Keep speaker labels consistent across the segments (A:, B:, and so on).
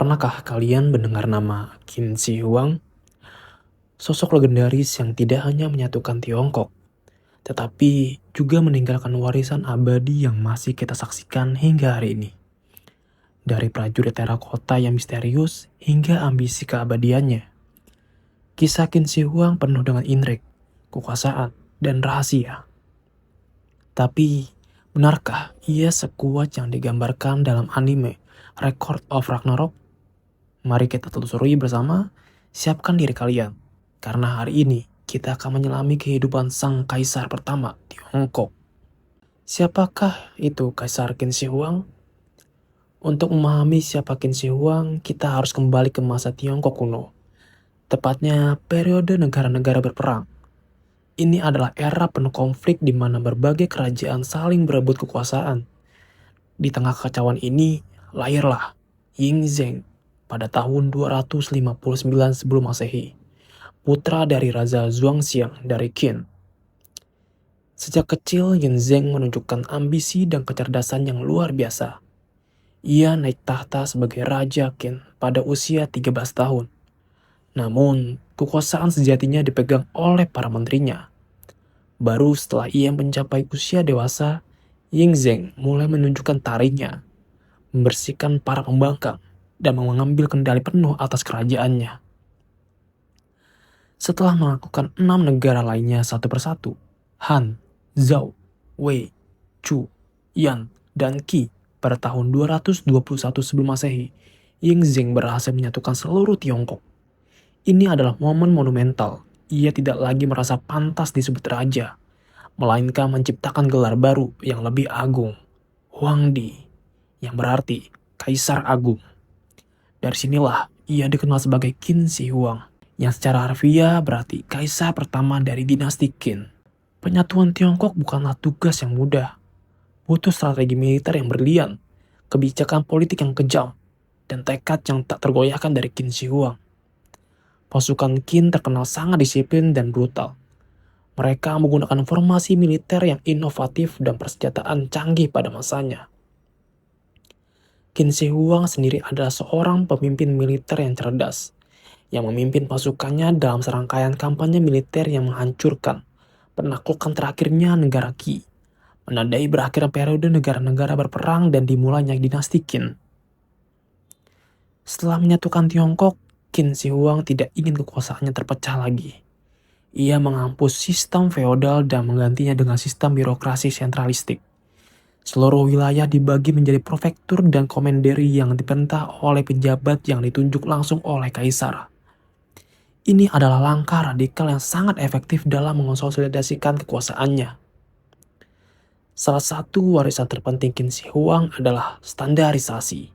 A: Pernahkah kalian mendengar nama Qin Shi Huang? Sosok legendaris yang tidak hanya menyatukan Tiongkok, tetapi juga meninggalkan warisan abadi yang masih kita saksikan hingga hari ini. Dari prajurit terakota yang misterius hingga ambisi keabadiannya. Kisah Qin Shi Huang penuh dengan intrik, kekuasaan, dan rahasia. Tapi, benarkah ia sekuat yang digambarkan dalam anime Record of Ragnarok? Mari kita telusuri bersama, siapkan diri kalian. Karena hari ini kita akan menyelami kehidupan sang kaisar pertama Tiongkok. Siapakah itu Kaisar Qin Shi Huang? Untuk memahami siapa Qin Shi Huang, kita harus kembali ke masa Tiongkok kuno. Tepatnya periode negara-negara berperang. Ini adalah era penuh konflik di mana berbagai kerajaan saling berebut kekuasaan. Di tengah kekacauan ini, lahirlah Ying Zheng pada tahun 259 sebelum Masehi, putra dari Raja Zhuangxiang dari Qin. Sejak kecil, Ying Zheng menunjukkan ambisi dan kecerdasan yang luar biasa. Ia naik tahta sebagai Raja Qin pada usia 13 tahun. Namun, kekuasaan sejatinya dipegang oleh para menterinya. Baru setelah ia mencapai usia dewasa, Ying Zheng mulai menunjukkan taringnya, membersihkan para pembangkang, dan mengambil kendali penuh atas kerajaannya. Setelah melakukan 6 negara lainnya satu persatu, Han, Zhao, Wei, Chu, Yan, dan Qi pada tahun 221 sebelum Masehi, Ying Zheng berhasil menyatukan seluruh Tiongkok. Ini adalah momen monumental. Ia tidak lagi merasa pantas disebut raja, melainkan menciptakan gelar baru yang lebih agung, Huangdi, yang berarti Kaisar Agung. Dari sinilah ia dikenal sebagai Qin Shi Huang, yang secara harfiah berarti kaisar pertama dari dinasti Qin. Penyatuan Tiongkok bukanlah tugas yang mudah. Butuh strategi militer yang berlian, kebijakan politik yang kejam, dan tekad yang tak tergoyahkan dari Qin Shi Huang. Pasukan Qin terkenal sangat disiplin dan brutal. Mereka menggunakan formasi militer yang inovatif dan persenjataan canggih pada masanya. Qin Shi Huang sendiri adalah seorang pemimpin militer yang cerdas, yang memimpin pasukannya dalam serangkaian kampanye militer yang menghancurkan penaklukan terakhirnya negara Qi, menandai berakhirnya periode negara-negara berperang dan dimulainya dinasti Qin. Setelah menyatukan Tiongkok, Qin Shi Huang tidak ingin kekuasaannya terpecah lagi. Ia menghapus sistem feodal dan menggantinya dengan sistem birokrasi sentralistik. Seluruh wilayah dibagi menjadi prefektur dan komanderi yang diperintah oleh pejabat yang ditunjuk langsung oleh kaisar. Ini adalah langkah radikal yang sangat efektif dalam mengonsolidasikan kekuasaannya. Salah satu warisan terpenting Qin Shi Huang adalah standarisasi.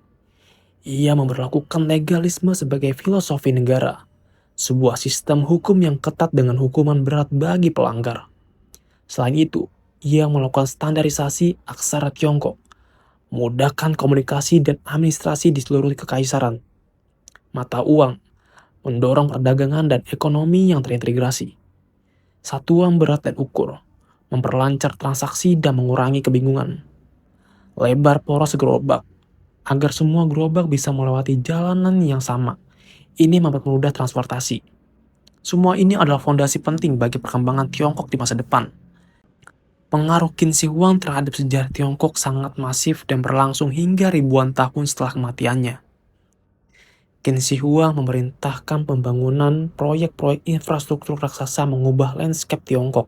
A: Ia memperlakukan legalisme sebagai filosofi negara, sebuah sistem hukum yang ketat dengan hukuman berat bagi pelanggar. Selain itu, ia melakukan standarisasi aksara Tiongkok, memudahkan komunikasi dan administrasi di seluruh kekaisaran. Mata uang, mendorong perdagangan dan ekonomi yang terintegrasi. Satuan berat dan ukur, memperlancar transaksi dan mengurangi kebingungan. Lebar poros gerobak, agar semua gerobak bisa melewati jalanan yang sama. Ini mempermudah transportasi. Semua ini adalah fondasi penting bagi perkembangan Tiongkok di masa depan. Pengaruh Qin Shi Huang terhadap sejarah Tiongkok sangat masif dan berlangsung hingga ribuan tahun setelah kematiannya. Qin Shi Huang memerintahkan pembangunan proyek-proyek infrastruktur raksasa mengubah landscape Tiongkok.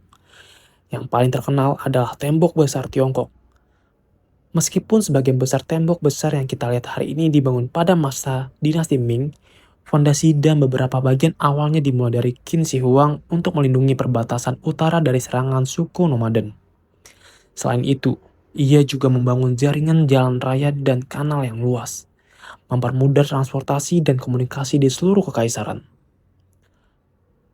A: Yang paling terkenal adalah Tembok Besar Tiongkok. Meskipun sebagian besar tembok besar yang kita lihat hari ini dibangun pada masa dinasti Ming, fondasi dan beberapa bagian awalnya dimulai dari Qin Shi Huang untuk melindungi perbatasan utara dari serangan suku nomaden. Selain itu, ia juga membangun jaringan jalan raya dan kanal yang luas, mempermudah transportasi dan komunikasi di seluruh kekaisaran.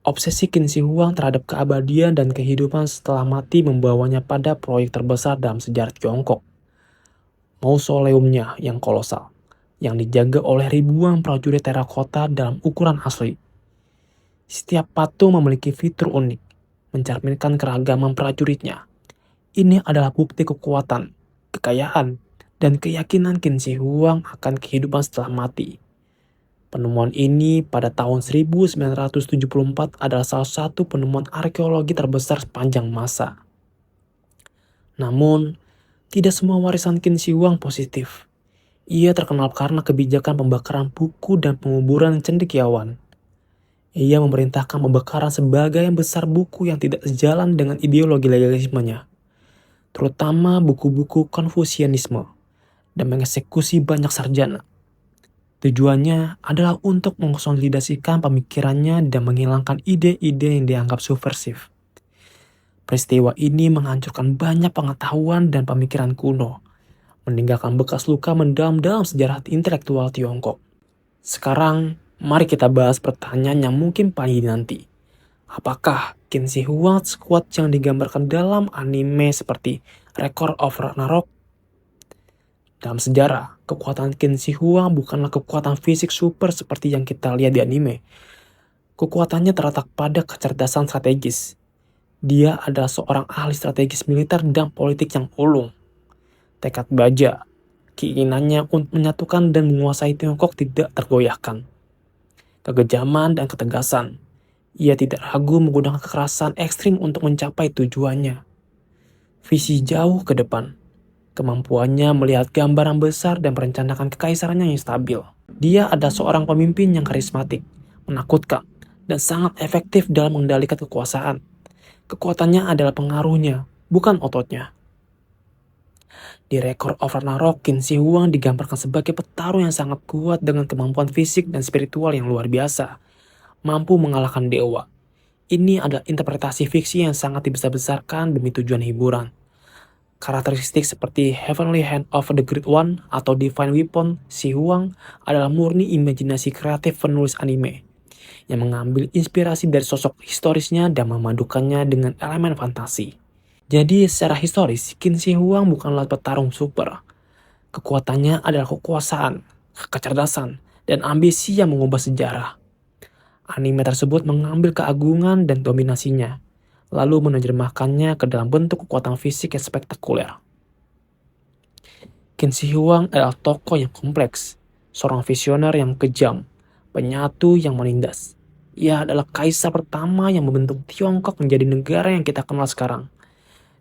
A: Obsesi Qin Shi Huang terhadap keabadian dan kehidupan setelah mati membawanya pada proyek terbesar dalam sejarah Tiongkok. Mausoleumnya yang kolosal, yang dijaga oleh ribuan prajurit terakota dalam ukuran asli. Setiap patung memiliki fitur unik, mencerminkan keragaman prajuritnya. Ini adalah bukti kekuatan, kekayaan, dan keyakinan Qin Shi Huang akan kehidupan setelah mati. Penemuan ini pada tahun 1974 adalah salah satu penemuan arkeologi terbesar sepanjang masa. Namun, tidak semua warisan Qin Shi Huang positif. Ia terkenal karena kebijakan pembakaran buku dan penguburan cendekiawan. Ia memerintahkan pembakaran sebagian besar buku yang tidak sejalan dengan ideologi legalismenya, terutama buku-buku Konfusianisme, dan mengeksekusi banyak sarjana. Tujuannya adalah untuk mengonsolidasikan pemikirannya dan menghilangkan ide-ide yang dianggap subversif. Peristiwa ini menghancurkan banyak pengetahuan dan pemikiran kuno, meninggalkan bekas luka mendalam dalam sejarah intelektual Tiongkok. Sekarang, mari kita bahas pertanyaan yang mungkin paling dinanti. Apakah Qin Shi Huang sekuat yang digambarkan dalam anime seperti Record of Ragnarok? Dalam sejarah, kekuatan Qin Shi Huang bukanlah kekuatan fisik super seperti yang kita lihat di anime. Kekuatannya terletak pada kecerdasan strategis. Dia adalah seorang ahli strategis militer dan politik yang ulung. Tekad baja, keinginannya untuk menyatukan dan menguasai Tiongkok tidak tergoyahkan. Kekejaman dan ketegasan, ia tidak ragu menggunakan kekerasan ekstrim untuk mencapai tujuannya. Visi jauh ke depan, kemampuannya melihat gambaran besar dan merencanakan kekaisarannya yang stabil. Dia adalah seorang pemimpin yang karismatik, menakutkan, dan sangat efektif dalam mengendalikan kekuasaan. Kekuatannya adalah pengaruhnya, bukan ototnya. Di Record of Ragnarok, Qin Shi Huang digambarkan sebagai petarung yang sangat kuat dengan kemampuan fisik dan spiritual yang luar biasa, mampu mengalahkan dewa. Ini adalah interpretasi fiksi yang sangat dibesar-besarkan demi tujuan hiburan. Karakteristik seperti Heavenly Hand of the Great One atau Divine Weapon Shi Huang adalah murni imajinasi kreatif penulis anime, yang mengambil inspirasi dari sosok historisnya dan memadukannya dengan elemen fantasi. Jadi secara historis, Qin Shi Huang bukanlah petarung super. Kekuatannya adalah kekuasaan, kecerdasan, dan ambisi yang mengubah sejarah. Anime tersebut mengambil keagungan dan dominasinya, lalu menerjemahkannya ke dalam bentuk kekuatan fisik yang spektakuler. Qin Shi Huang adalah tokoh yang kompleks, seorang visioner yang kejam, penyatu yang menindas. Ia adalah kaisar pertama yang membentuk Tiongkok menjadi negara yang kita kenal sekarang,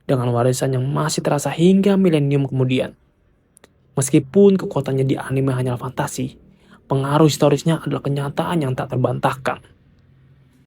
A: dengan warisan yang masih terasa hingga milenium kemudian. Meskipun kekuatannya di anime hanyalah fantasi, pengaruh historisnya adalah kenyataan yang tak terbantahkan.